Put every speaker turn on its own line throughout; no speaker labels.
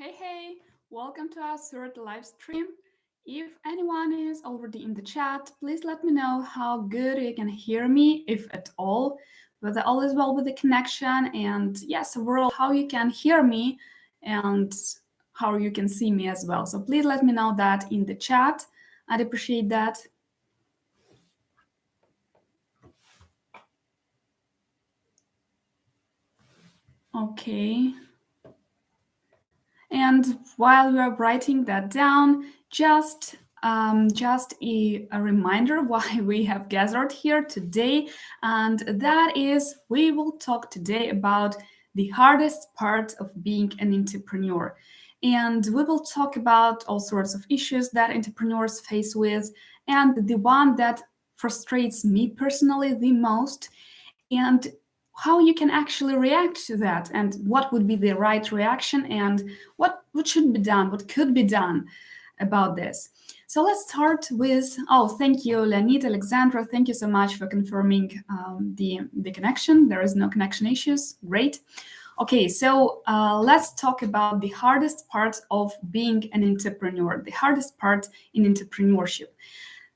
Hey, welcome to our third live stream. If anyone is already in the chat, please let me know how good you can hear me, if at all, whether all is well with the connection, and yes, overall, how you can hear me and how you can see me as well. So please let me know that in the chat. I'd appreciate that. Okay. And while we are writing that down, just a reminder why we have gathered here today, and that is we will talk today about the hardest part of being an entrepreneur. And we will talk about all sorts of issues that entrepreneurs face with, and the one that frustrates me personally the most, and how you can actually react to that, and what would be the right reaction, and what should be done, what could be done about this. So let's start with, thank you, Leonid, Alexandra. Thank you so much for confirming the connection. There is no connection issues. Great. Okay, so let's talk about the hardest part of being an entrepreneur, the hardest part in entrepreneurship.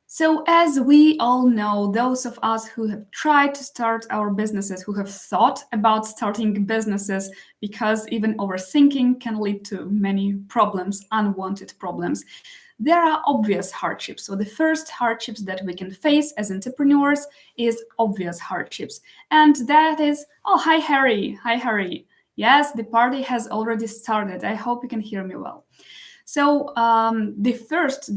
So as we all know, those of us who have tried to start our businesses, who have thought about starting businesses, because even overthinking can lead to many problems, unwanted problems, there are obvious hardships. So the first hardships that we can face as entrepreneurs is obvious hardships. And that is, hi, Harry. Hi, Harry. Yes, the party has already started. I hope you can hear me well. So the first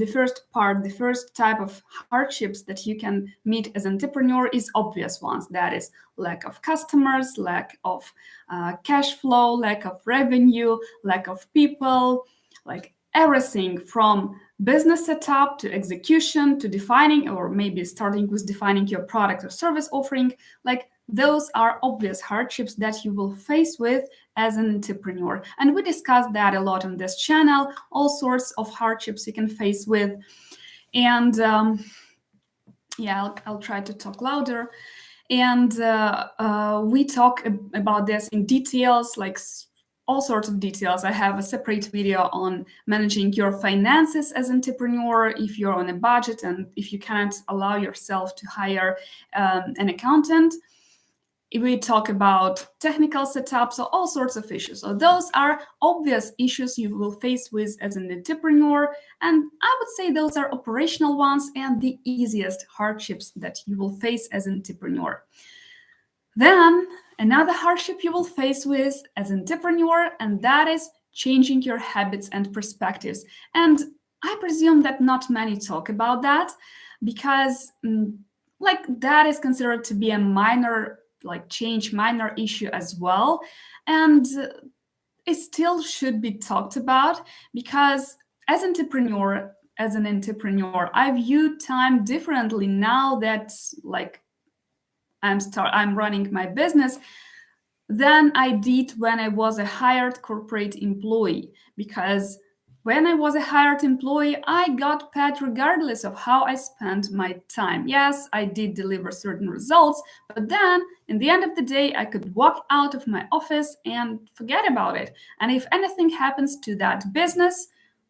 type of hardships that you can meet as an entrepreneur is obvious ones. That is lack of customers, lack of cash flow, lack of revenue, lack of people, like everything from business setup to execution to defining, or maybe starting with defining your product or service offering. Like those are obvious hardships that you will face with as an entrepreneur. And we discussed that a lot on this channel, all sorts of hardships you can face with. And I'll try to talk louder. And we talk about this in details, like all sorts of details. I have a separate video on managing your finances as an entrepreneur if you're on a budget and if you can't allow yourself to hire an accountant. We talk about technical setup, so all sorts of issues. So those are obvious issues you will face with as an entrepreneur. And I would say those are operational ones and the easiest hardships that you will face as an entrepreneur. Then another hardship you will face with as an entrepreneur, and that is changing your habits and perspectives. And I presume that not many talk about that because that is considered to be a minor minor issue as well. And it still should be talked about because as an entrepreneur, I view time differently now that I'm running my business than I did when I was a hired corporate employee. Because when I was a hired employee, I got paid regardless of how I spent my time. Yes, I did deliver certain results, but then in the end of the day, I could walk out of my office and forget about it. And if anything happens to that business,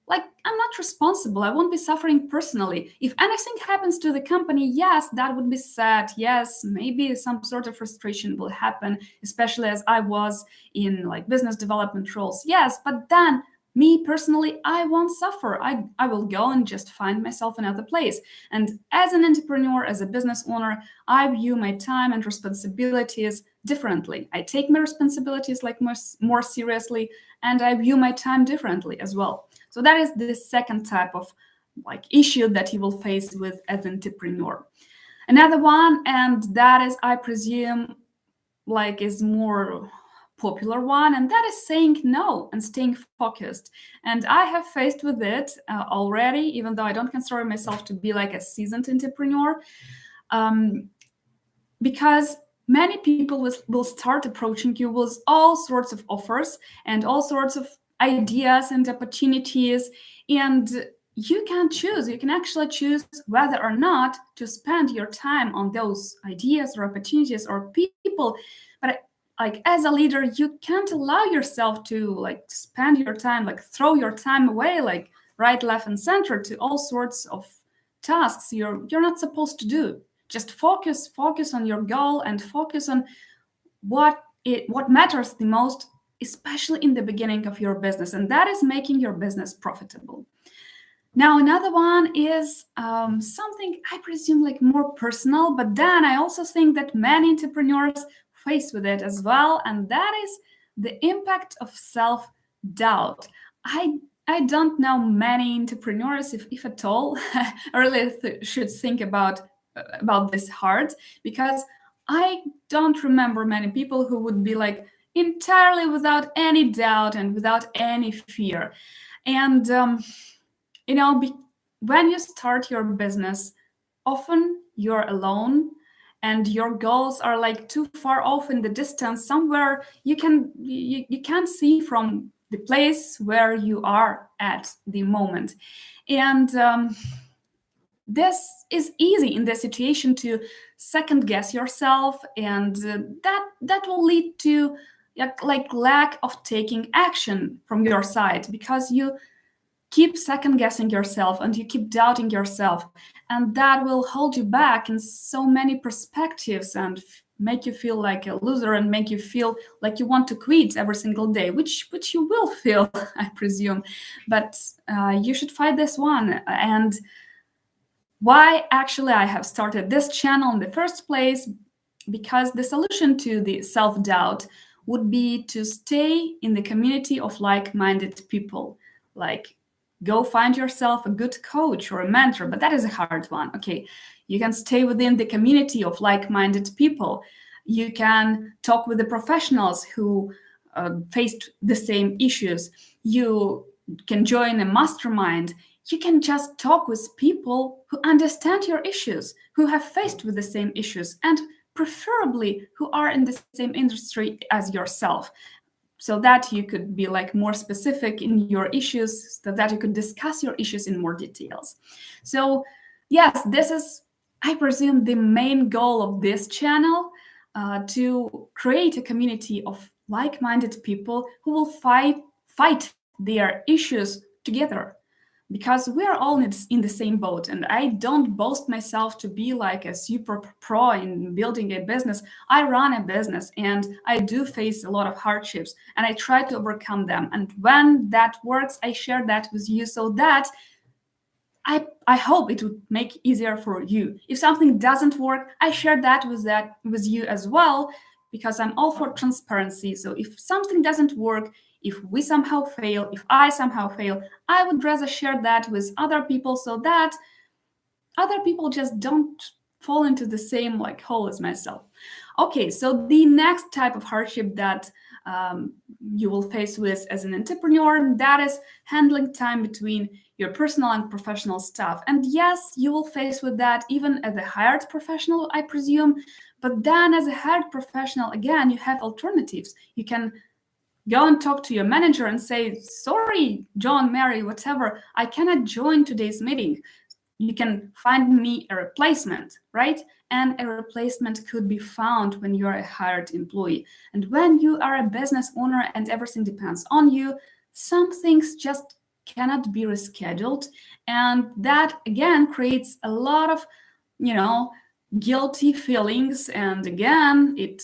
I'm not responsible. I won't be suffering personally. If anything happens to the company, yes, that would be sad. Yes, maybe some sort of frustration will happen, especially as I was in business development roles. Yes, but then me personally, I won't suffer. I will go and just find myself another place. And as an entrepreneur, as a business owner, I view my time and responsibilities differently. I take my responsibilities more seriously, and I view my time differently as well. So that is the second type of issue that you will face with as an entrepreneur. Another one, and that is, I presume, is more popular one, and that is saying no and staying focused. And I have faced with it already, even though I don't consider myself to be a seasoned entrepreneur, because many people will start approaching you with all sorts of offers and all sorts of ideas and opportunities, and you can choose. You can actually choose whether or not to spend your time on those ideas or opportunities or people. But like as a leader, you can't allow yourself to like spend your time, like throw your time away, like right, left, and center to all sorts of tasks you're not supposed to do. Just focus on your goal and focus on what matters the most, especially in the beginning of your business, and that is making your business profitable. Now, another one is something I presume like more personal, but then I also think that many entrepreneurs face with it as well, and that is the impact of self-doubt. I don't know many entrepreneurs, if at all, really should think about this hard, because I don't remember many people who would be like entirely without any doubt and without any fear. And when you start your business, often you're alone and your goals are like too far off in the distance, somewhere you can't see from the place where you are at the moment. And this is easy in this situation to second guess yourself, and that will lead to like lack of taking action from your side, because you keep second guessing yourself and you keep doubting yourself, and that will hold you back in so many perspectives and make you feel like a loser and make you feel like you want to quit every single day, which you will feel, I presume. But you should fight this one. And why actually I have started this channel in the first place, because the solution to the self-doubt would be to stay in the community of like-minded people. Like, go find yourself a good coach or a mentor, but that is a hard one. Okay, you can stay within the community of like-minded people. You can talk with the professionals who faced the same issues. You can join a mastermind. You can just talk with people who understand your issues, who have faced with the same issues, and preferably who are in the same industry as yourself, so that you could be like more specific in your issues, so that you could discuss your issues in more details. So yes, this is, I presume, the main goal of this channel, to create a community of like-minded people who will fight their issues together, because we're all in the same boat. And I don't boast myself to be like a super pro in building a business. I run a business and I do face a lot of hardships, and I try to overcome them. And when that works, I share that with you, so that I hope it would make easier for you. If something doesn't work, I share that with you as well, because I'm all for transparency. So if something doesn't work, if we somehow fail, if I somehow fail, I would rather share that with other people, so that other people just don't fall into the same like hole as myself. Okay, so the next type of hardship that you will face with as an entrepreneur, that is handling time between your personal and professional stuff. And yes, you will face with that even as a hired professional, I presume. But then as a hired professional, again, you have alternatives. You can go and talk to your manager and say, sorry, John, Mary, whatever, I cannot join today's meeting. You can find me a replacement, right? And a replacement could be found when you're a hired employee. And when you are a business owner and everything depends on you, some things just cannot be rescheduled. And that, again, creates a lot of, guilty feelings. And again, it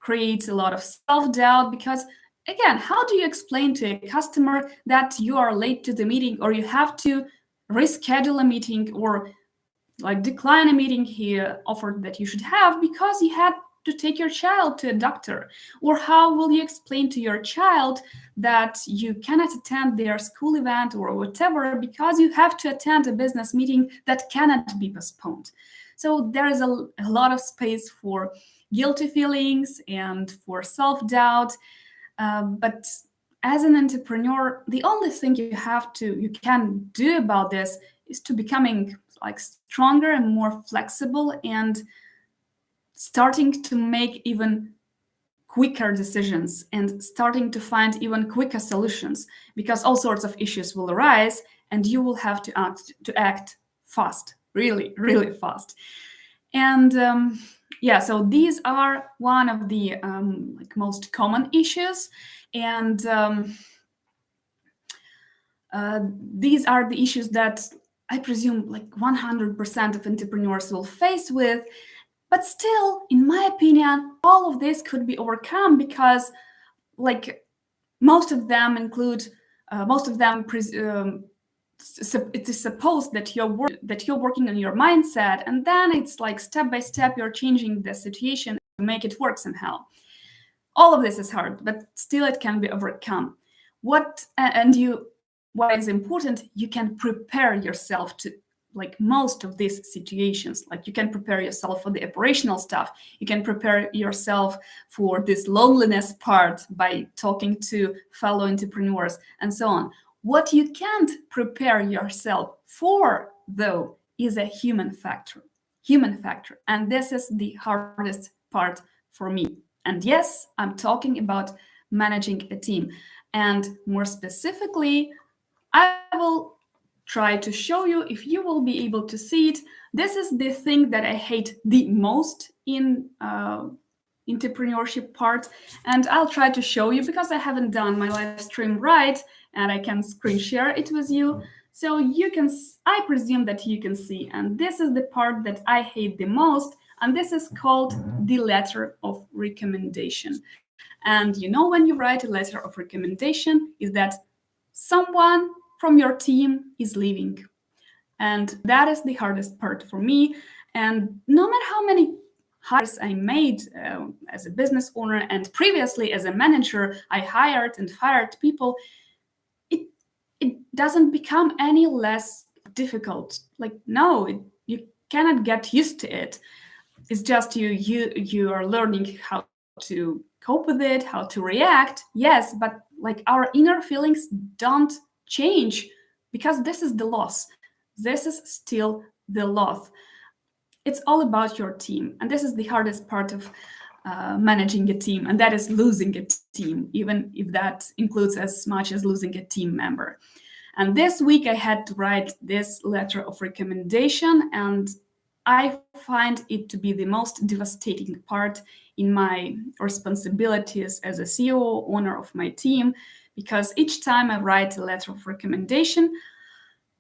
creates a lot of self-doubt, because again, how do you explain to a customer that you are late to the meeting, or you have to reschedule a meeting, or like decline a meeting he offered that you should have because you had to take your child to a doctor? Or how will you explain to your child that you cannot attend their school event or whatever because you have to attend a business meeting that cannot be postponed? So there is a lot of space for guilty feelings and for self-doubt. But as an entrepreneur, the only thing you can do about this is to becoming like stronger and more flexible, and starting to make even quicker decisions and starting to find even quicker solutions, because all sorts of issues will arise and you will have to act fast, really, really fast. And yeah, so these are one of the like most common issues, and these are the issues that I presume like 100% of entrepreneurs will face with. But still, in my opinion, all of this could be overcome because, like, most of them include, it is supposed that you're working on your mindset, and then it's like step by step you're changing the situation to make it work somehow. All of this is hard, but still it can be overcome. What is important, you can prepare yourself to like most of these situations. Like you can prepare yourself for the operational stuff, you can prepare yourself for this loneliness part by talking to fellow entrepreneurs and so on. What you can't prepare yourself for, though, is a human factor, and this is the hardest part for me. And yes, I'm talking about managing a team. And more specifically, I will try to show you, if you will be able to see it. This is the thing that I hate the most in entrepreneurship part. And I'll try to show you because I haven't done my live stream right, and I can screen share it with you. So I presume that you can see. And this is the part that I hate the most. And this is called the letter of recommendation. And when you write a letter of recommendation, is that someone from your team is leaving. And that is the hardest part for me. And no matter how many hires I made as a business owner, and previously as a manager, I hired and fired people, it doesn't become any less difficult. Like, no, you cannot get used to it. It's just you are learning how to cope with it, how to react. Yes, but like our inner feelings don't change because this is the loss. This is still the loss. It's all about your team, and this is the hardest part of managing a team, and that is losing a team, even if that includes as much as losing a team member. And this week I had to write this letter of recommendation, and I find it to be the most devastating part in my responsibilities as a CEO, owner of my team, because each time I write a letter of recommendation,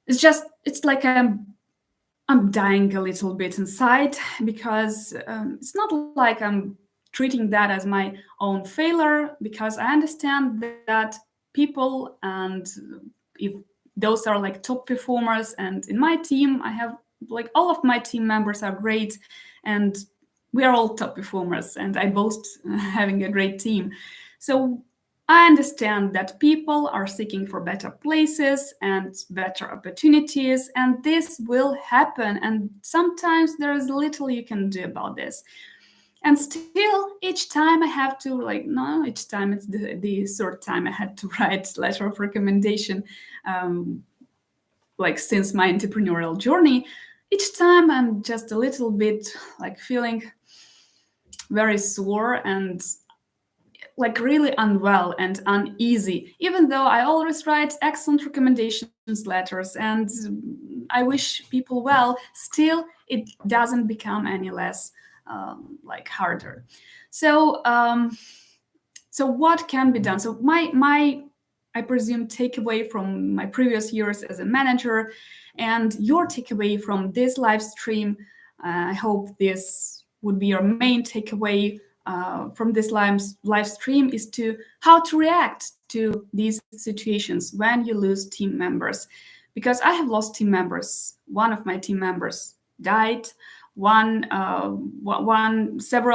it's like I'm dying a little bit inside, because it's not like I'm treating that as my own failure, because I understand that people, and if those are like top performers, and in my team I have like all of my team members are great, and we are all top performers, and I boast having a great team. So I understand that people are seeking for better places and better opportunities, and this will happen, and sometimes there is little you can do about this. And still, each time I have to each time it's the third time I had to write letter of recommendation, like since my entrepreneurial journey. Each time I'm just a little bit like feeling very sore and like really unwell and uneasy, even though I always write excellent recommendations letters and I wish people well. Still, it doesn't become any less like harder. So what can be done? So my I presume takeaway from my previous years as a manager, and your takeaway from this live stream, I hope this would be your main takeaway from this live stream, is to how to react to these situations when you lose team members. Because I have lost team members. One of my team members died. Several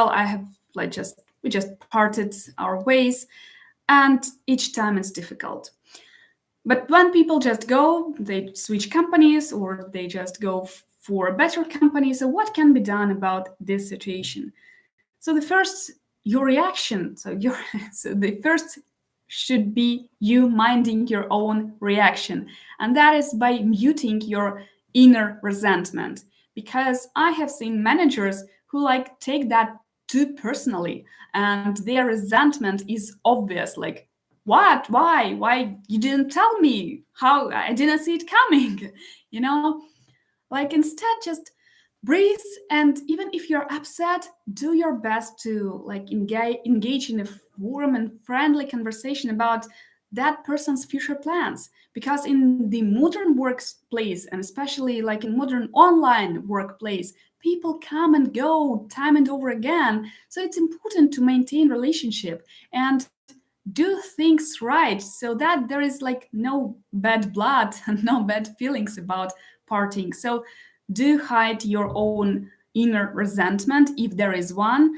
I have we just parted our ways, and each time it's difficult. But when people just go, they switch companies or they just go for a better company. So what can be done about this situation? So the first, your reaction. So the first should be you minding your own reaction. And that is by muting your inner resentment. Because I have seen managers who take that too personally, and their resentment is obvious. Like, what? Why you didn't tell me? How? I didn't see it coming. Instead, just breathe, and even if you're upset, do your best to like engage in a warm and friendly conversation about that person's future plans, because in the modern workplace, and especially like in modern online workplace, people come and go time and over again, so it's important to maintain relationship and do things right so that there is like no bad blood and no bad feelings about parting. So do hide your own inner resentment if there is one,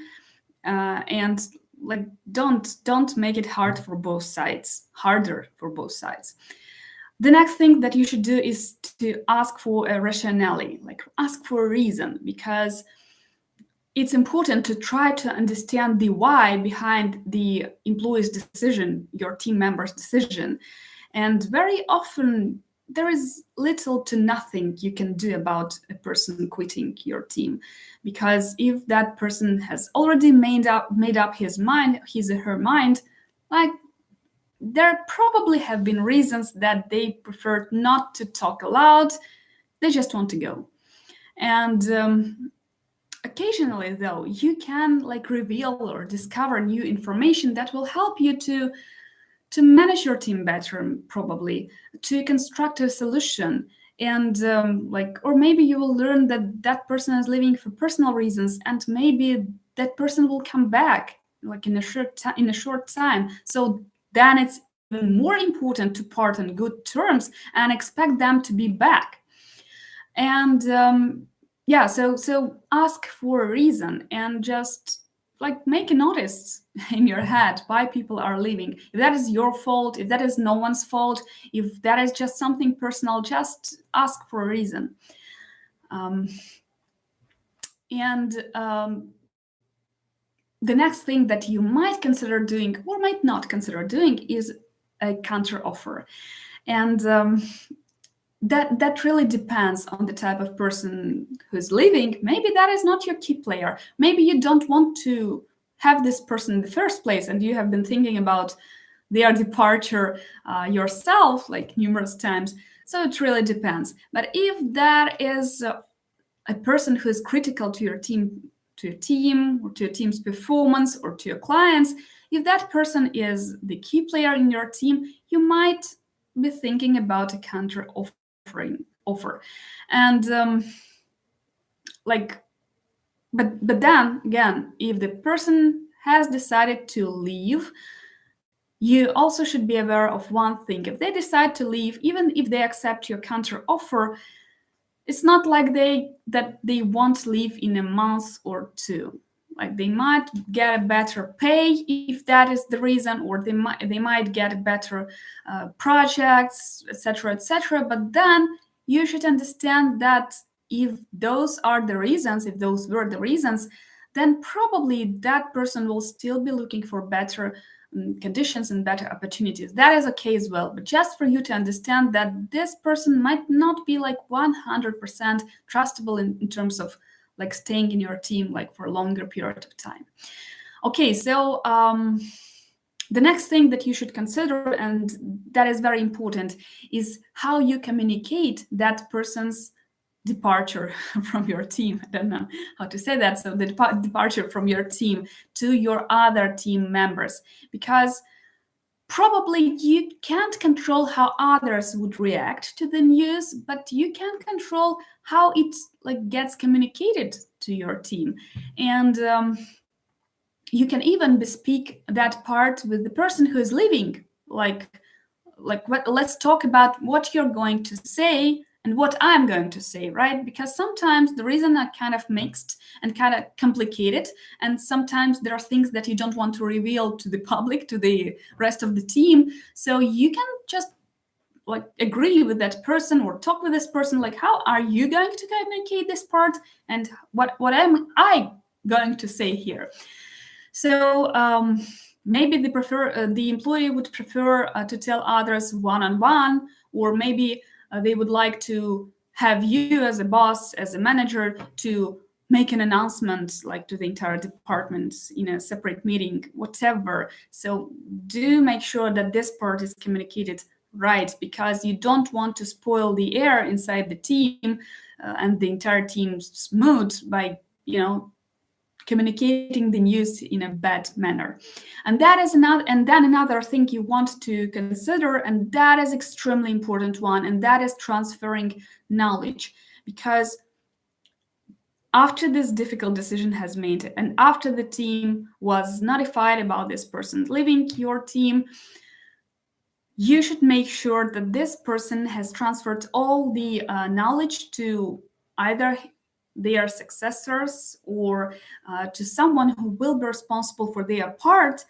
and like don't make it hard for both sides, harder for both sides. The next thing that you should do is to ask for a rationale, like ask for a reason, because it's important to try to understand the why behind the employee's decision, your team member's decision. And very often there is little to nothing you can do about a person quitting your team, because if that person has already made up his mind, his or her mind, like there probably have been reasons that they preferred not to talk aloud. They just want to go. And occasionally, though, you can like reveal or discover new information that will help you to manage your team better, probably to construct a solution. And like, or maybe you will learn that that person is leaving for personal reasons, and maybe that person will come back like in a short time. So then it's even more important to part on good terms and expect them to be back. And yeah, so ask for a reason and just like make a notice in your head why people are leaving. If that is your fault, if that is no one's fault, if that is just something personal, just ask for a reason. And the next thing that you might consider doing or might not consider doing is a counter offer. And that really depends on the type of person who's leaving. Maybe that is not your key player. Maybe you don't want to have this person in the first place, and you have been thinking about their departure yourself like numerous times. So it really depends. But if that is a person who is critical to your team, or to your team's performance, or to your clients, if that person is the key player in your team, you might be thinking about a counter offer. And like, but then again, if the person has decided to leave, you also should be aware of one thing. If they decide to leave, even if they accept your counter offer, it's not like that they won't leave in a month or two. Like they might get a better pay if that is the reason, or they might get better projects, etc., etc. But then you should understand that if those are the reasons, if those were the reasons, then probably that person will still be looking for better conditions and better opportunities. That is okay as well. But just for you to understand that this person might not be like 100% trustable in terms of like staying in your team like for a longer period of time. Okay, so the next thing that you should consider, and that is very important, is how you communicate that person's departure from your team. I don't know how to say that. So the departure from your team to your other team members, because probably you can't control how others would react to the news, but you can control how it like gets communicated to your team. And you can even bespeak that part with the person who is leaving, like let's talk about what you're going to say and what I'm going to say, right? Because sometimes the reason are kind of mixed and kind of complicated, and sometimes there are things that you don't want to reveal to the public, to the rest of the team. So you can just like agree with that person or talk with this person, like how are you going to communicate this part, and what am I going to say here? So maybe the employee would prefer to tell others one-on-one, or maybe they would like to have you as a boss, as a manager, to make an announcement like to the entire department in a separate meeting, whatever. So do make sure that this part is communicated right, because you don't want to spoil the air inside the team and the entire team's mood by, communicating the news in a bad manner. And that is another, and then another thing you want to consider, and that is extremely important one, and that is transferring knowledge. Because after this difficult decision has made and after the team was notified about this person leaving your team, you should make sure that this person has transferred all the knowledge to either their successors or to someone who will be responsible for their part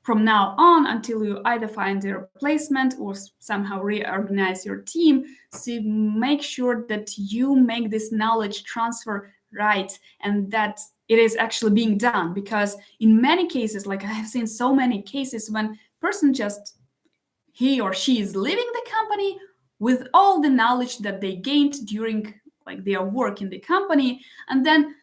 from now on until you either find a replacement or somehow reorganize your team. So make sure that you make this knowledge transfer right and that it is actually being done. Because in many cases, like I have seen so many cases when person just he or she is leaving the company with all the knowledge that they gained during like their work in the company, and then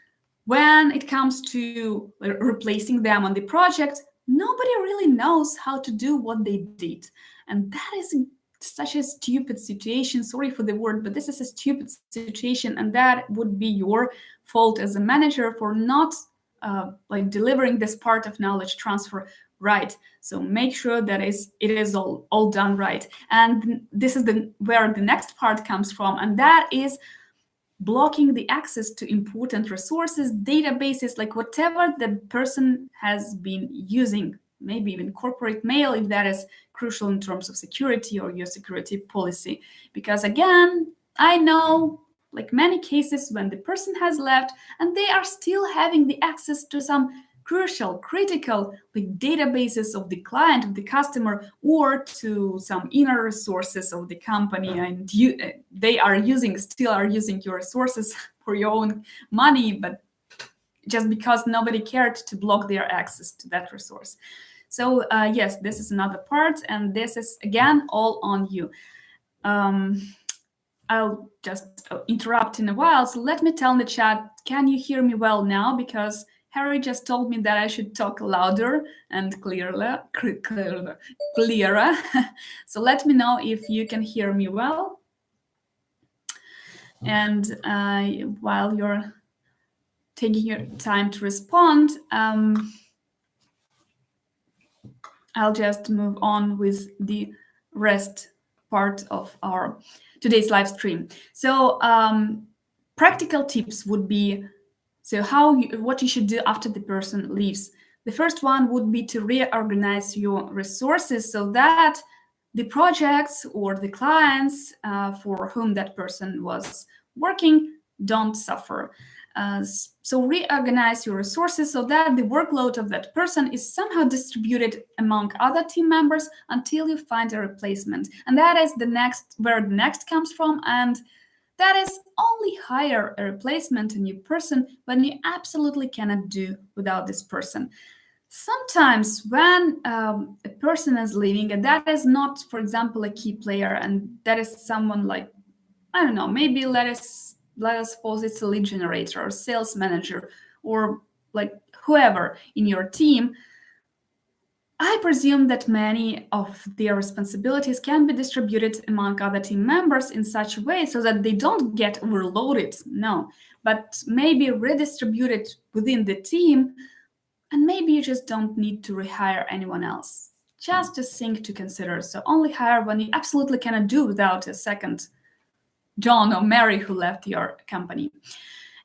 when it comes to replacing them on the project, nobody really knows how to do what they did. And that is such a stupid situation. Sorry for the word, but this is a stupid situation, and that would be your fault as a manager for not delivering this part of knowledge transfer right. So make sure that it is all done right. And this is where the next part comes from, and that is blocking the access to important resources, databases, like whatever the person has been using, maybe even corporate mail if that is crucial in terms of security or your security policy. Because again, I know like many cases when the person has left and they are still having the access to some crucial, critical like databases of the client, of the customer, or to some inner resources of the company, and they are still using your resources for your own money, but just because nobody cared to block their access to that resource. So yes, this is another part, and this is again all on you. I'll just interrupt in a while. So let me tell in the chat, can you hear me well now? Because Harry just told me that I should talk louder and clearer. So let me know if you can hear me well. And while you're taking your time to respond, I'll just move on with the rest part of our today's live stream. So practical tips would be, so what you should do after the person leaves. The first one would be to reorganize your resources so that the projects or the clients for whom that person was working don't suffer. So reorganize your resources so that the workload of that person is somehow distributed among other team members until you find a replacement. And that is where the next comes from. And that is only hire a replacement, a new person, when you absolutely cannot do without this person. Sometimes when a person is leaving, and that is not, for example, a key player, and that is someone like, I don't know, maybe let us suppose it's a lead generator or sales manager or like whoever in your team, I presume that many of their responsibilities can be distributed among other team members in such a way so that they don't get overloaded, no, but maybe redistributed within the team, and maybe you just don't need to rehire anyone else. Just a thing to consider. So only hire when you absolutely cannot do without a second John or Mary who left your company.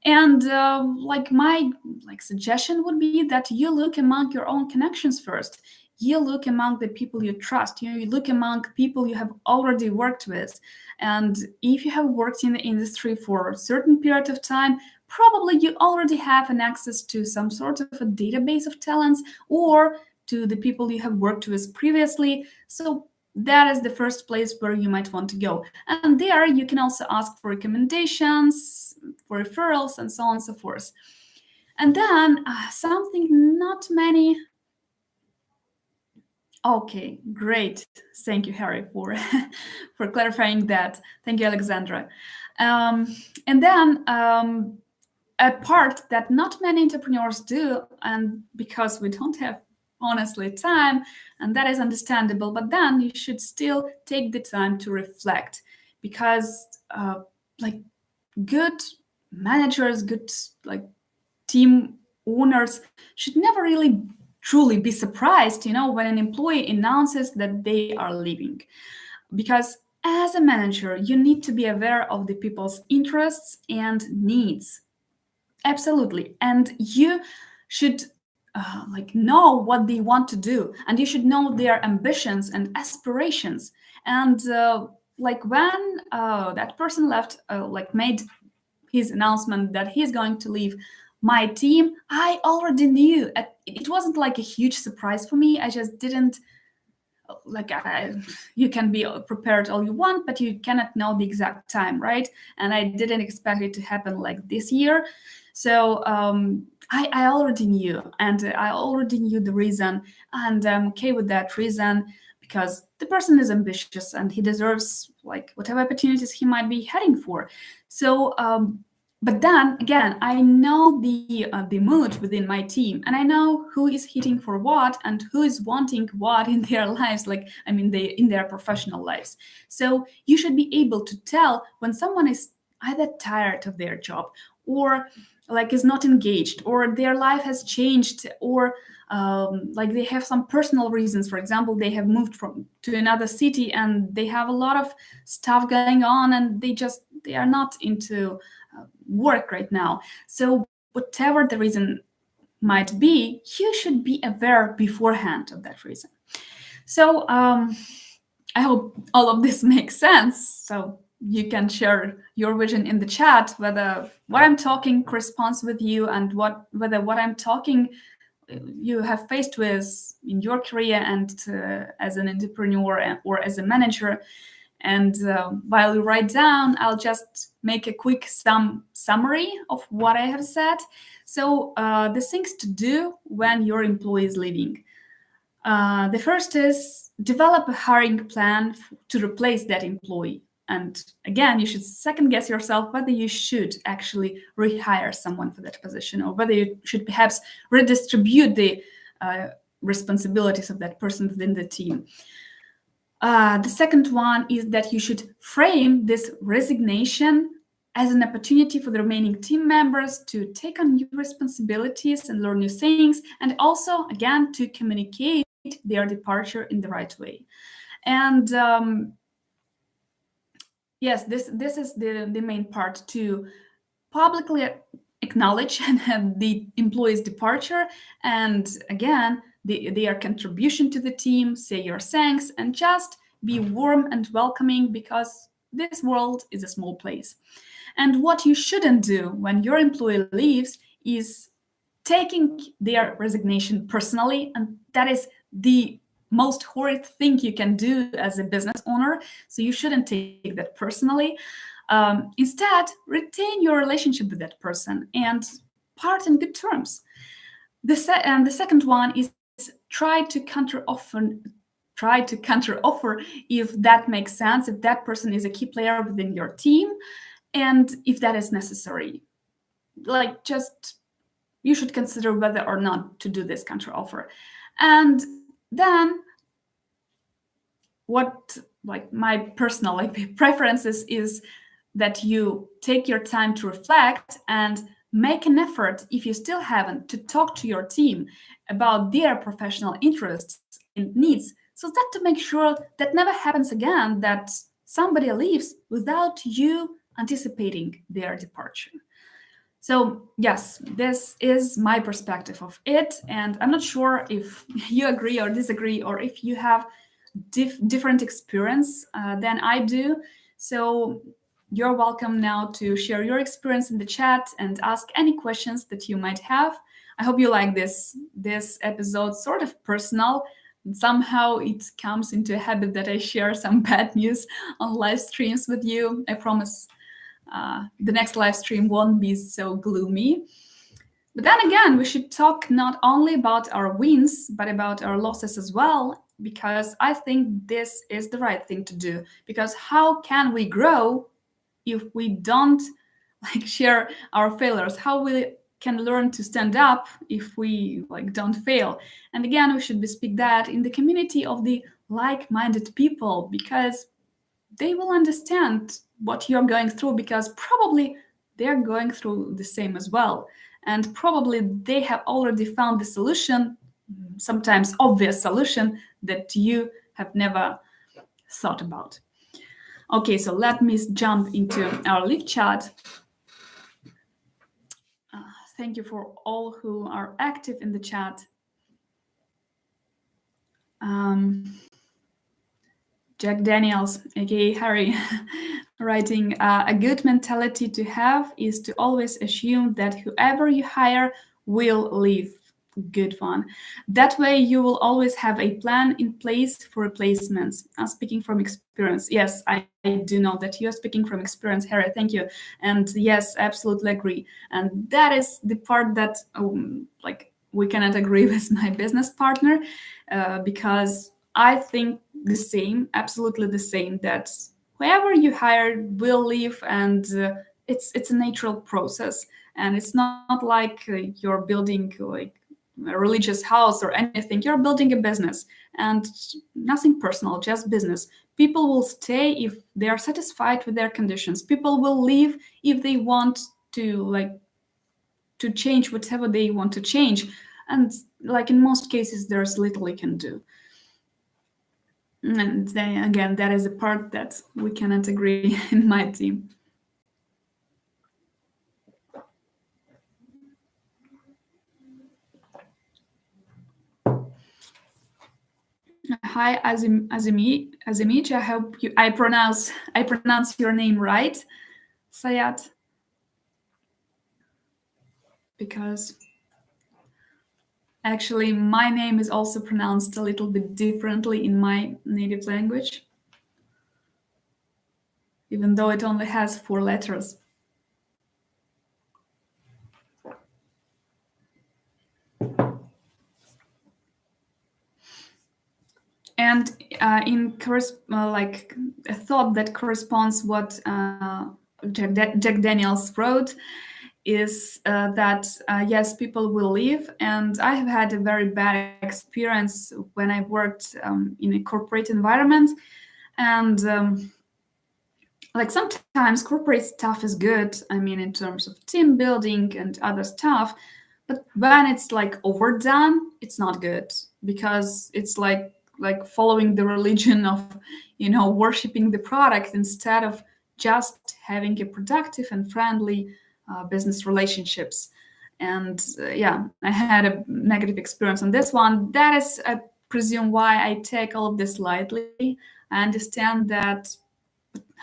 And my suggestion would be that you look among your own connections first. You look among the people you trust. You look among people you have already worked with. And if you have worked in the industry for a certain period of time, probably you already have an access to some sort of a database of talents or to the people you have worked with previously. So that is the first place where you might want to go. And there you can also ask for recommendations, for referrals, and so on and so forth. And then something not many. Okay, great. Thank you, Harry, for for clarifying that. Thank you, Alexandra. And then a part that not many entrepreneurs do, and because we don't have honestly time, and that is understandable. But then you should still take the time to reflect, because like good managers, good like team owners should never really truly be surprised, when an employee announces that they are leaving. Because as a manager, you need to be aware of the people's interests and needs. Absolutely. And you should know what they want to do, and you should know their ambitions and aspirations. And when that person left, made his announcement that he's going to leave my team, I already knew. It wasn't like a huge surprise for me. I just didn't you can be prepared all you want, but you cannot know the exact time, right? And I didn't expect it to happen like this year. So I already knew, and I already knew the reason, and I'm okay with that reason, because the person is ambitious and he deserves like whatever opportunities he might be heading for. So but then again, I know the mood within my team, and I know who is hitting for what and who is wanting what in their lives. They in their professional lives. So you should be able to tell when someone is either tired of their job, or like is not engaged, or their life has changed, or like they have some personal reasons. For example, they have moved from to another city and they have a lot of stuff going on, and they are not into work right now. So whatever the reason might be, you should be aware beforehand of that reason. So I hope all of this makes sense. So you can share your vision in the chat, whether what I'm talking corresponds with you, and whether what I'm talking you have faced with in your career, and as an entrepreneur or as a manager. And while you write down, I'll just make a quick summary of what I have said. So the things to do when your employee is leaving. The first is develop a hiring plan to replace that employee. And again, you should second guess yourself whether you should actually rehire someone for that position, or whether you should perhaps redistribute the responsibilities of that person within the team. The second one is that you should frame this resignation as an opportunity for the remaining team members to take on new responsibilities and learn new things, and also, again, to communicate their departure in the right way. And yes, this is the main part, to publicly acknowledge the employee's departure, and again, their contribution to the team, say your thanks, and just be warm and welcoming, because this world is a small place. And what you shouldn't do when your employee leaves is taking their resignation personally, and that is the most horrid thing you can do as a business owner. So you shouldn't take that personally. Instead, retain your relationship with that person and part in good terms. The second one is try to counter offer if that makes sense, if that person is a key player within your team, and if that is necessary. Just you should consider whether or not to do this counter offer. And then what my personal preferences is that you take your time to reflect and make an effort, if you still haven't, to talk to your team about their professional interests and needs, so that to make sure that never happens again, that somebody leaves without you anticipating their departure. So yes, this is my perspective of it, and I'm not sure if you agree or disagree, or if you have different experience than I do. So you're welcome now to share your experience in the chat and ask any questions that you might have. I hope you like this episode, sort of personal. Somehow it comes into a habit that I share some bad news on live streams with you. I promise the next live stream won't be so gloomy. But then again, we should talk not only about our wins, but about our losses as well, because I think this is the right thing to do. Because how can we grow if we don't share our failures? How will can learn to stand up if we don't fail. And again, we should bespeak that in the community of the like-minded people, because they will understand what you're going through, because probably they're going through the same as well. And probably they have already found the solution, sometimes obvious solution, that you have never thought about. Okay, so let me jump into our live chat. Thank you for all who are active in the chat. Jack Daniels, aka Harry, writing, a good mentality to have is to always assume that whoever you hire will leave. Good one. That way you will always have a plan in place for replacements. I'm speaking from experience. Yes, I do know that you're speaking from experience, Harry. Thank you. And yes, absolutely agree. And that is the part that we cannot agree with my business partner, because I think the same, absolutely the same, that whoever you hire will leave, and it's a natural process. And it's not like you're building a religious house or anything. You're building a business, and nothing personal, just business. People will stay if they are satisfied with their conditions. People will leave if they want to change whatever they want to change. And in most cases, there's little we can do. And then again, that is a part that we cannot agree in my team. Hi, Azimich. I hope I pronounce your name right, Sayat, because actually my name is also pronounced a little bit differently in my native language, even though it only has 4 letters. And in a thought that corresponds what Jack Daniels wrote is that yes, people will leave. And I have had a very bad experience when I worked in a corporate environment. And sometimes corporate stuff is good, I mean, in terms of team building and other stuff. But when it's overdone, it's not good, because it's like following the religion of worshiping the product instead of just having a productive and friendly business relationships. And yeah, I had a negative experience on this one. That is, I presume, why I take all of this lightly. I understand that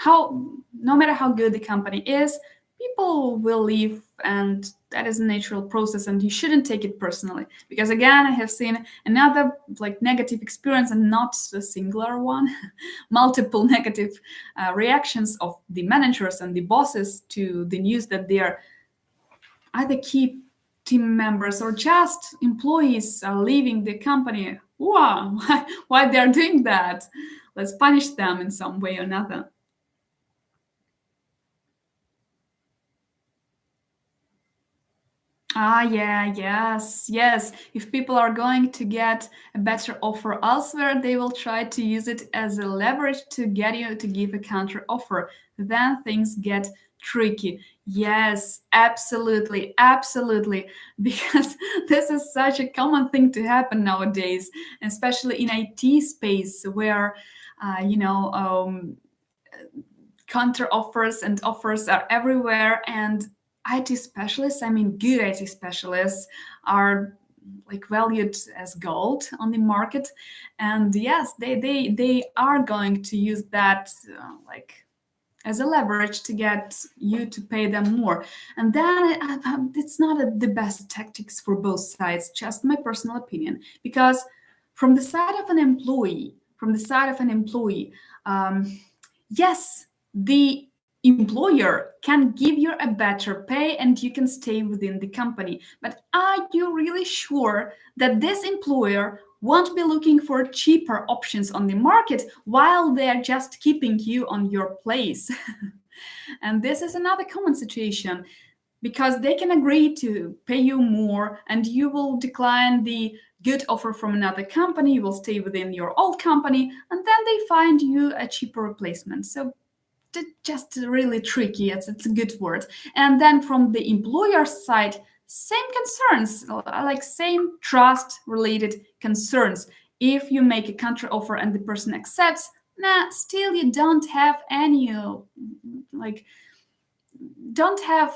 no matter how good the company is, people will leave, and that is a natural process, and you shouldn't take it personally. Because again, I have seen another negative experience, and not a singular one, multiple negative reactions of the managers and the bosses to the news that they are either key team members or just employees are leaving the company. Wow, why they're doing that? Let's punish them in some way or another. Yeah, yes. If people are going to get a better offer elsewhere, they will try to use it as a leverage to get you to give a counter offer. Then things get tricky. Yes, absolutely. Because this is such a common thing to happen nowadays, especially in IT space, where, counter offers and offers are everywhere. And IT specialists, I mean, good IT specialists are valued as gold on the market. And yes, they are going to use that as a leverage to get you to pay them more. And then it's not the best tactics for both sides, just my personal opinion. Because from the side of an employee, yes, the employer can give you a better pay and you can stay within the company. But are you really sure that this employer won't be looking for cheaper options on the market while they're just keeping you on your place? And this is another common situation. because they can agree to pay you more, and you will decline the good offer from another company. You will stay within your old company, and then they find you a cheaper replacement. So just really tricky. It's a good word. And then from the employer's side, same concerns, like same trust related concerns. If you make a counter offer and the person accepts, still you don't have any like don't have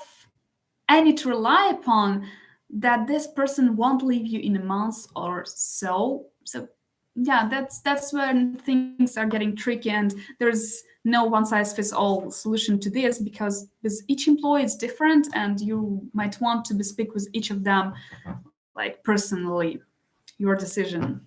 any to rely upon that this person won't leave you in a month or so. So yeah, that's when things are getting tricky, and there's no one size fits all solution to this, because with each employee it's different, and you might want to speak with each of them like personally, your decision.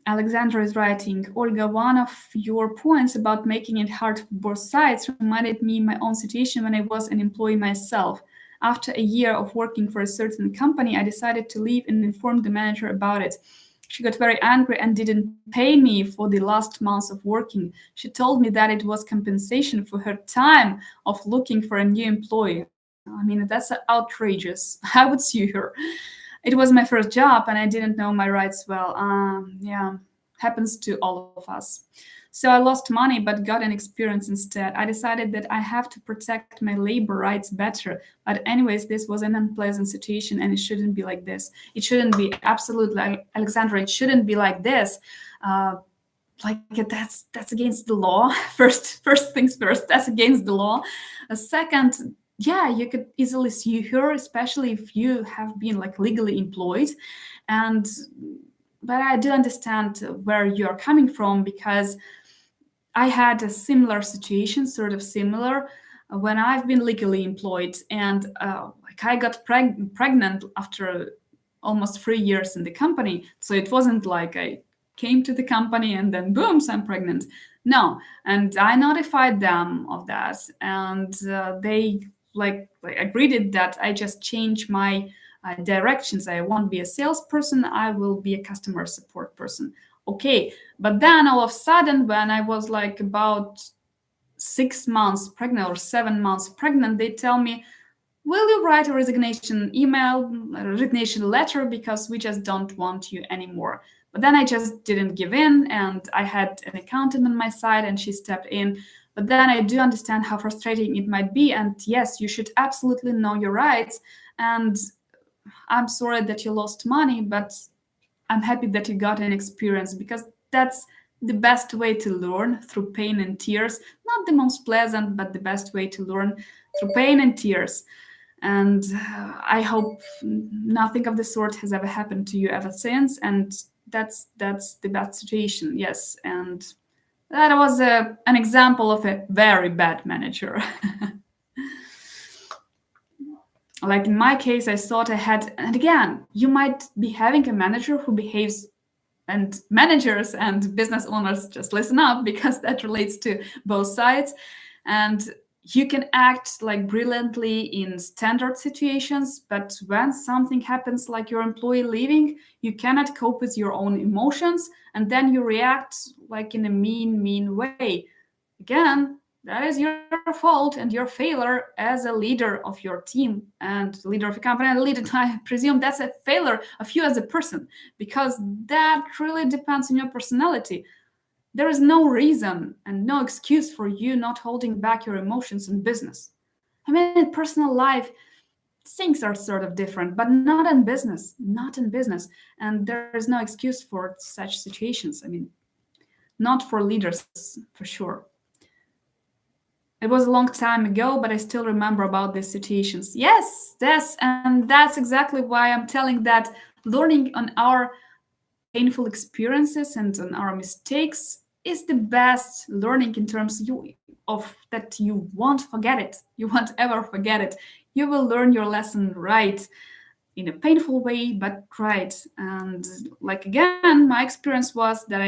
Alexandra is writing, Olga, one of your points about making it hard for both sides reminded me my own situation when I was an employee myself. After a year of working for a certain company, I decided to leave and informed the manager about it. She got very angry and didn't pay me for the last months of working. She told me that it was compensation for her time of looking for a new employee. I mean, that's outrageous. I would sue her. It was my first job and I didn't know my rights well. Yeah, happens to all of us. So I lost money but got an experience instead. I decided that I have to protect my labor rights better. But anyways, this was an unpleasant situation and it shouldn't be like this. It shouldn't be, absolutely, Alexandra, it shouldn't be like this. Like that's against the law. First things first, that's against the law. Second, yeah, you could easily sue her, especially if you have been like legally employed. And but I do understand where you're coming from, because I had a similar situation, sort of similar, when I've been legally employed, and like I got pregnant after almost 3 years in the company. So it wasn't like I came to the company and then boom, so I'm pregnant. No, and I notified them of that, and they like agreed that I just change my directions. I won't be a salesperson. I will be a customer support person. Okay, but then all of a sudden, when I was like about 6 months pregnant or 7 months pregnant, they tell me, will you write a resignation email, a resignation letter, because we just don't want you anymore. But then I just didn't give in, and I had an accountant on my side and she stepped in. But then I do understand how frustrating it might be. And yes, you should absolutely know your rights. And I'm sorry that you lost money, but I'm happy that you got an experience, because that's the best way to learn, through pain and tears. Not the most pleasant, but the best way to learn, through pain and tears. And I hope nothing of the sort has ever happened to you ever since. And that's the bad situation, yes. And that was an example of a very bad manager. Like in my case, I thought I had, and again, you might be having a manager who behaves, and managers and business owners, just listen up, because that relates to both sides. And you can act like brilliantly in standard situations, but when something happens like your employee leaving, you cannot cope with your own emotions, and then you react like in a mean way. Again, that is your fault and your failure as a leader of your team and leader of a company and leader. I presume that's a failure of you as a person, because that really depends on your personality. There is no reason and no excuse for you not holding back your emotions in business. I mean, in personal life, things are sort of different, but not in business, not in business. And there is no excuse for such situations. I mean, not for leaders, for sure. It was a long time ago, but I still remember about these situations. Yes, and that's exactly why I'm telling that learning on our painful experiences and on our mistakes is the best learning, in terms of that you won't forget it. You won't ever forget it. You will learn your lesson right, in a painful way, but right. And like again, my experience was that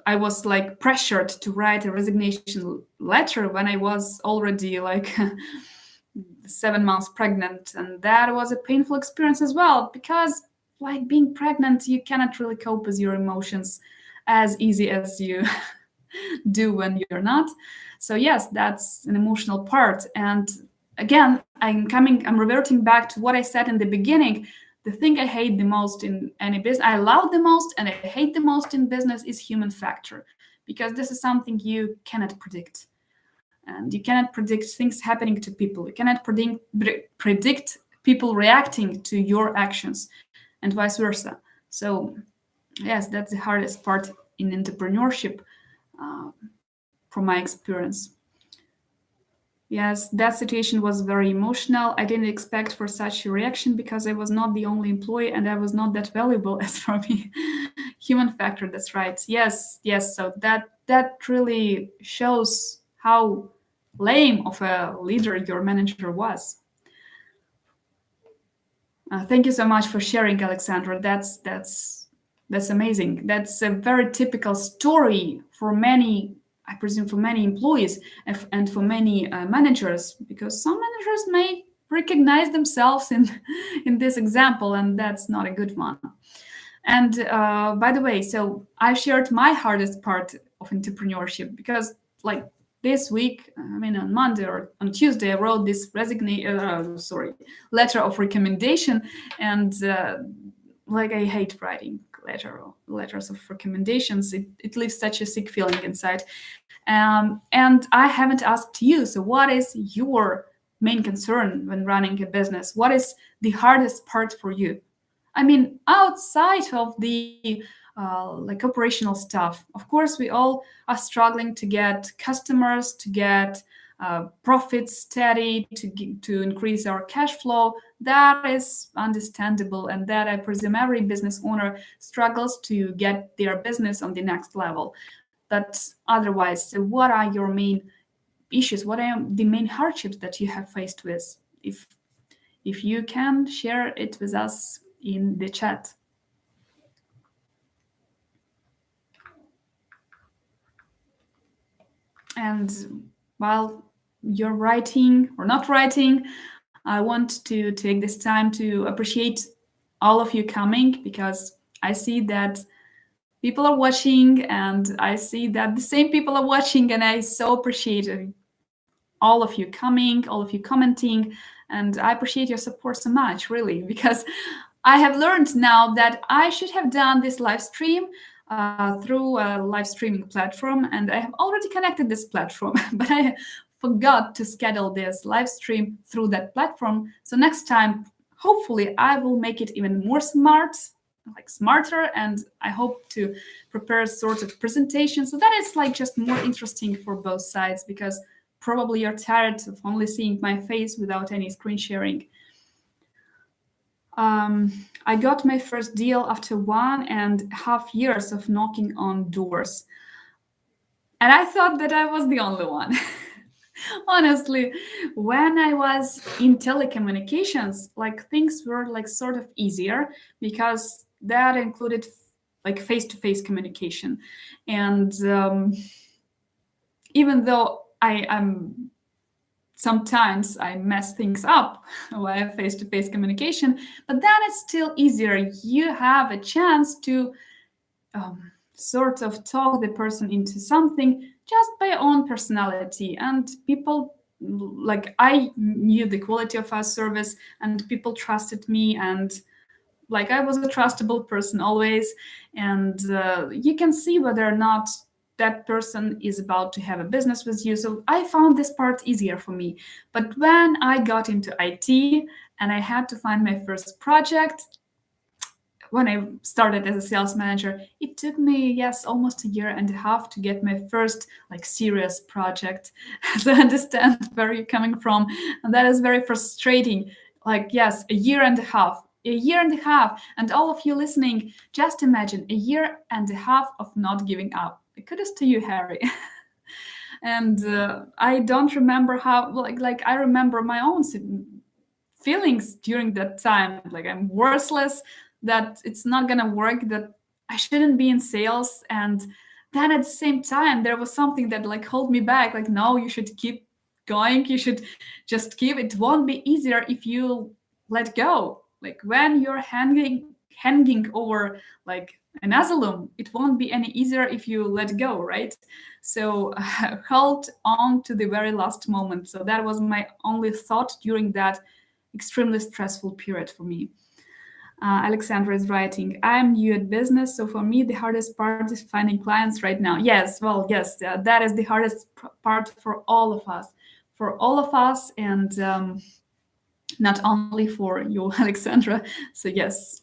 I was like pressured to write a resignation letter when I was already like 7 months pregnant. And that was a painful experience as well, because like being pregnant, you cannot really cope with your emotions as easy as you do when you're not. So yes, that's an emotional part. And again, I'm reverting back to what I said in the beginning. The thing I hate the most in any business, I love the most and I hate the most in business is human factor, because this is something you cannot predict. And you cannot predict things happening to people. You cannot predict people reacting to your actions and vice versa. So yes, that's the hardest part in entrepreneurship, uh, from my experience. Yes, that situation was very emotional. I didn't expect for such a reaction because I was not the only employee and I was not that valuable as for me. Human factor, that's right. Yes, yes. So that really shows how lame of a leader your manager was. Thank you so much for sharing, Alexandra. That's amazing. That's a very typical story for many, I presume, for many employees and for many managers, because some managers may recognize themselves in in this example, and that's not a good one. And by the way, so I shared my hardest part of entrepreneurship because, like this week, I mean, on Monday or on Tuesday, I wrote this letter of recommendation, and like I hate writing letters of recommendations. It leaves such a sick feeling inside. And I haven't asked you. So, what is your main concern when running a business? What is the hardest part for you? I mean, outside of the like operational stuff, of course, we all are struggling to get customers, to get profits steady, to increase our cash flow. That is understandable, and that I presume every business owner struggles to get their business on the next level. But otherwise, so what are your main issues? What are the main hardships that you have faced with? If you can share it with us in the chat. And while you're writing or not writing, I want to take this time to appreciate all of you coming, because I see that people are watching and I see that the same people are watching, and I so appreciate all of you coming, all of you commenting, and I appreciate your support so much, really, because I have learned now that I should have done this live stream through a live streaming platform, and I have already connected this platform, but I forgot to schedule this live stream through that platform. So next time, hopefully, I will make it even more smarter, and I hope to prepare a sort of presentation so that it's like just more interesting for both sides, because probably you're tired of only seeing my face without any screen sharing. I got my first deal after 1.5 years of knocking on doors. And I thought that I was the only one. Honestly, when I was in telecommunications, like things were like sort of easier because that included like face-to-face communication. And even though I'm sometimes I mess things up via face-to-face communication, but then it's still easier. You have a chance to sort of talk the person into something just by your own personality. And people, like, I knew the quality of our service and people trusted me, and like I was a trustable person always. And you can see whether or not that person is about to have a business with you. So I found this part easier for me. But when I got into IT and I had to find my first project, when I started as a sales manager, it took me, yes, almost 1.5 years to get my first like serious project. So I understand where you're coming from. And that is very frustrating. Like, yes, 1.5 years. 1.5 years. And all of you listening, just imagine 1.5 years of not giving up. Kudos to you, Harry. And I don't remember how, like I remember my own feelings during that time. Like I'm worthless, that it's not gonna work, that I shouldn't be in sales. And then at the same time, there was something that like hold me back. Like, no, you should keep going. You should just keep. It won't be easier if you let go. Like when you're hanging over like an asylum. It won't be any easier if you let go, right? So hold on to the very last moment. So that was my only thought during that extremely stressful period for me. Alexandra is writing, I'm new at business, so for me, the hardest part is finding clients right now. Yes, well, yes, that is the hardest part for all of us. For all of us, and not only for you, Alexandra. So, yes,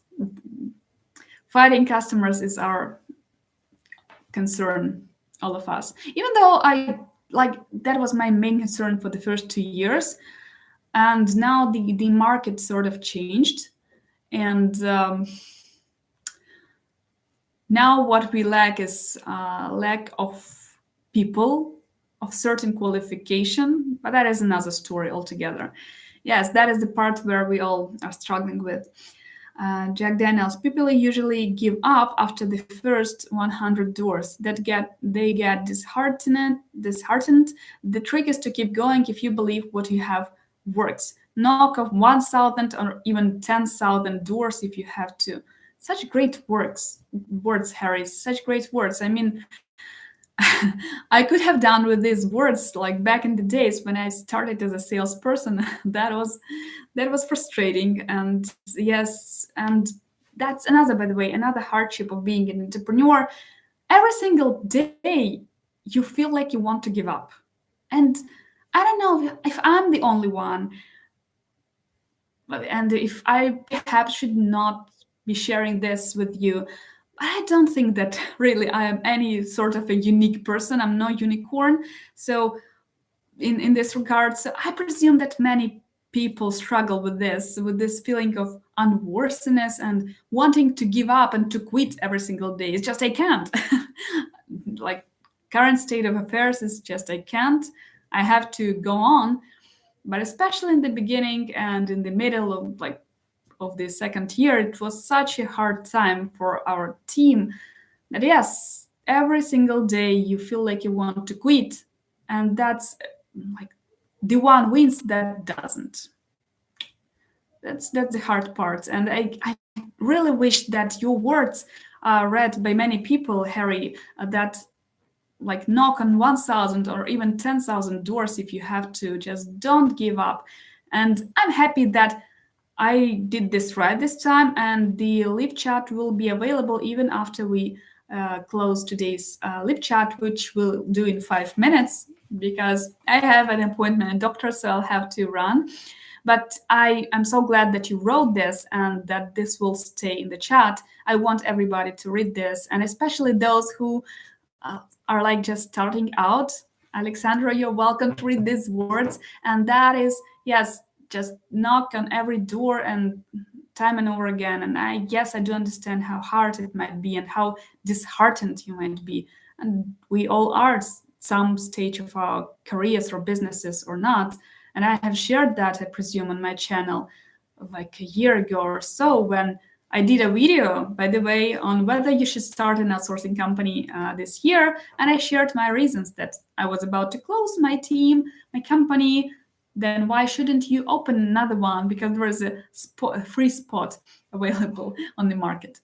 finding customers is our concern, all of us. Even though that was my main concern for the first 2 years. And now the market sort of changed. And now what we lack is lack of people of certain qualification, but that is another story altogether. Yes, that is the part where we all are struggling with. Jack Daniels, people usually give up after the first 100 doors. They get disheartened. The trick is to keep going if you believe what you have works. Knock off 1,000 or even 10,000 doors if you have to. Such great words, Harry. Such great words. I mean, I could have done with these words like back in the days when I started as a salesperson. that was frustrating, and yes, and that's another, by the way, another hardship of being an entrepreneur. Every single day, you feel like you want to give up, and I don't know if I'm the only one, and if I perhaps should not be sharing this with you. I don't think that really I am any sort of a unique person. I'm no unicorn. So in this regard, so I presume that many people struggle with this feeling of unworthiness and wanting to give up and to quit every single day. It's just I can't. Like current state of affairs is just I can't. I have to go on. But especially in the beginning and in the middle of the second year, it was such a hard time for our team that yes, every single day you feel like you want to quit, and that's like the one wins that doesn't. That's the hard part, and I really wish that your words are read by many people, Harry. That like knock on 1,000 or even 10,000 doors if you have to. Just don't give up. And I'm happy that I did this right this time, and the live chat will be available even after we close today's live chat, which we'll do in 5 minutes because I have an appointment, a doctor, so I'll have to run. But I am so glad that you wrote this and that this will stay in the chat. I want everybody to read this, and especially those who are like just starting out. Alexandra, you're welcome to read these words. And that is, yes, just knock on every door and time and over again. And I do understand how hard it might be and how disheartened you might be. And we all are at some stage of our careers or businesses or not. And I have shared that, I presume, on my channel like a year ago or so when I did a video, by the way, on whether you should start an outsourcing company this year. And I shared my reasons that I was about to close my team, my company. Then why shouldn't you open another one? Because there is a free spot available on the market.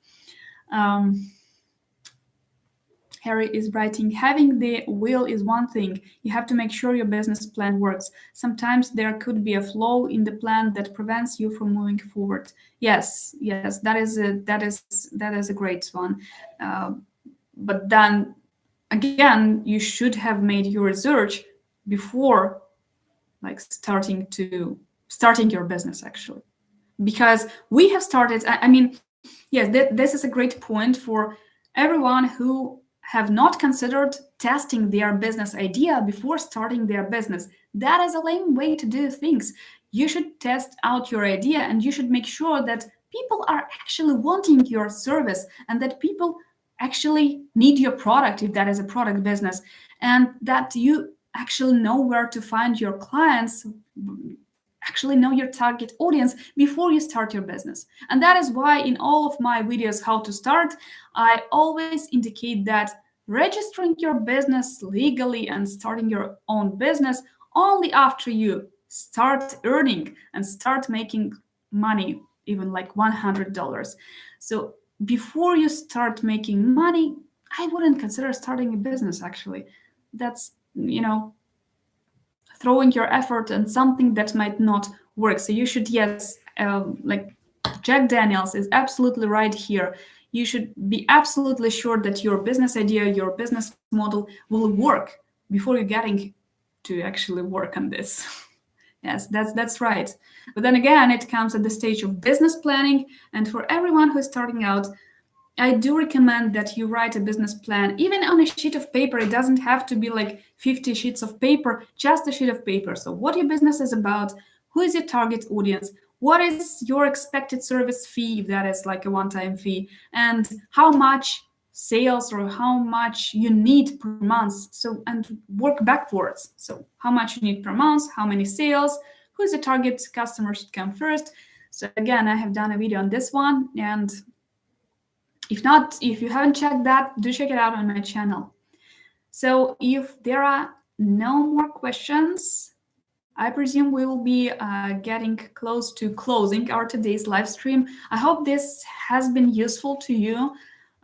Harry is writing, having the will is one thing. You have to make sure your business plan works. Sometimes there could be a flaw in the plan that prevents you from moving forward. Yes, that is a great one. But then again, you should have made your research before like starting your business, actually. Because we have started, I mean, yes, this is a great point for everyone who have not considered testing their business idea before starting their business. That is a lame way to do things. You should test out your idea and you should make sure that people are actually wanting your service and that people actually need your product if that is a product business, and that you actually know where to find your clients, actually know your target audience before you start your business. And that is why in all of my videos, how to start, I always indicate that registering your business legally and starting your own business only after you start earning and start making money, even like $100. So before you start making money, I wouldn't consider starting a business actually. That's, throwing your effort on something that might not work. So you should, yes, like Jack Daniels is absolutely right here. You should be absolutely sure that your business idea, your business model will work before you're getting to actually work on this. Yes, that's right. But then again, it comes at the stage of business planning. And for everyone who's starting out, I do recommend that you write a business plan, even on a sheet of paper. It doesn't have to be like 50 sheets of paper, just a sheet of paper. So, what your business is about, who is your target audience, what is your expected service fee, if that is like a one time fee, and how much sales or how much you need per month. So, and work backwards. So, how much you need per month, how many sales, who is the target customer should come first. So, again, I have done a video on this one, and if not, if you haven't checked that, do check it out on my channel. So if there are no more questions, I presume we will be getting close to closing our today's live stream. I hope this has been useful to you.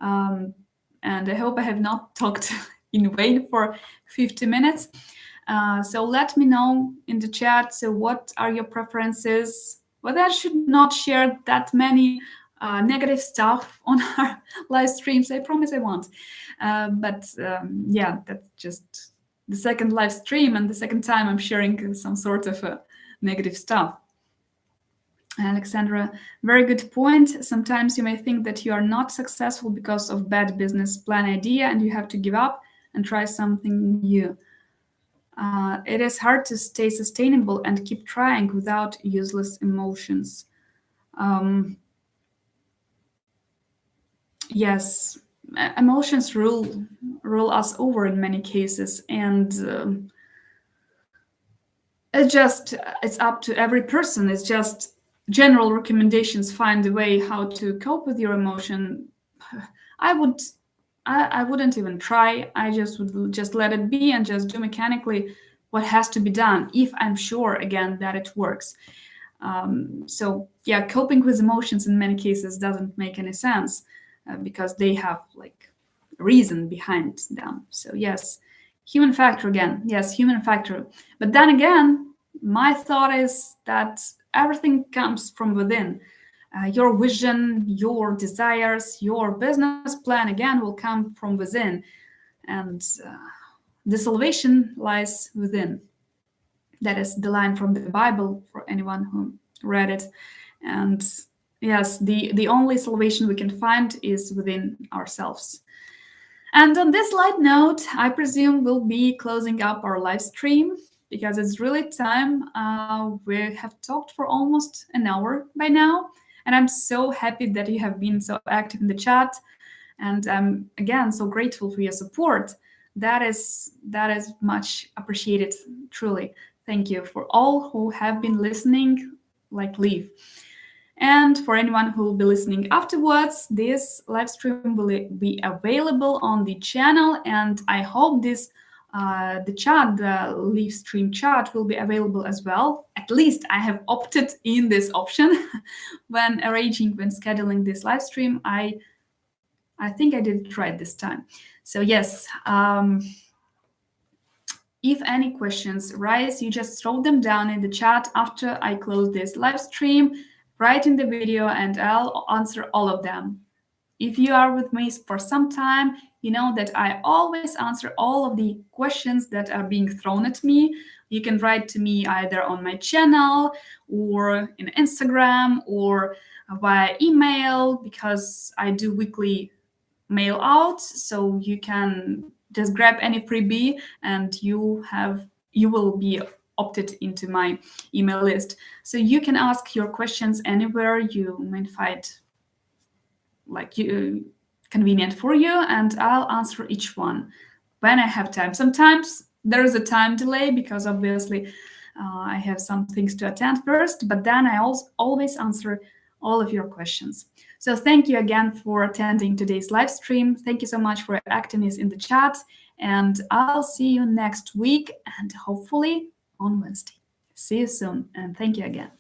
And I hope I have not talked in vain for 50 minutes. So let me know in the chat. So what are your preferences? Whether I should not share that many negative stuff on our live streams. I promise I won't. Yeah, that's just the second live stream and the second time I'm sharing some sort of negative stuff. Alexandra, very good point. Sometimes you may think that you are not successful because of bad business plan idea and you have to give up and try something new. It is hard to stay sustainable and keep trying without useless emotions. Yes, emotions rule us over in many cases, and it's up to every person. It's just general recommendations. Find a way how to cope with your emotion. I wouldn't even try. I would just let it be and just do mechanically what has to be done if I'm sure again that it works. So yeah, coping with emotions in many cases doesn't make any sense because they have like reason behind them. So yes, human factor again. Yes, human factor. But then again, my thought is that everything comes from within. Your vision, your desires, your business plan again will come from within, and the salvation lies within. That is the line from the Bible for anyone who read it. And yes, the only salvation we can find is within ourselves. And on this light note, I presume we'll be closing up our live stream because it's really time. We have talked for almost an hour by now. And I'm so happy that you have been so active in the chat. And I'm, again, so grateful for your support. That is much appreciated, truly. Thank you for all who have been listening like Liv. And for anyone who will be listening afterwards, this live stream will be available on the channel. And I hope the live stream chat will be available as well. At least I have opted in this option when scheduling this live stream. I think I did it right this time. So yes, if any questions arise, you just throw them down in the chat after I close this live stream, right in the video, and I'll answer all of them. If you are with me for some time, you know that I always answer all of the questions that are being thrown at me. You can write to me either on my channel or in Instagram or via email, because I do weekly mail out. So you can just grab any freebie and you will be opted into my email list. So you can ask your questions anywhere you might find convenient for you, and I'll answer each one when I have time. Sometimes there is a time delay because obviously I have some things to attend first, but then I always answer all of your questions. So thank you again for attending today's live stream. Thank you so much for your activeness in the chat, and I'll see you next week and hopefully on Wednesday. See you soon, and thank you again.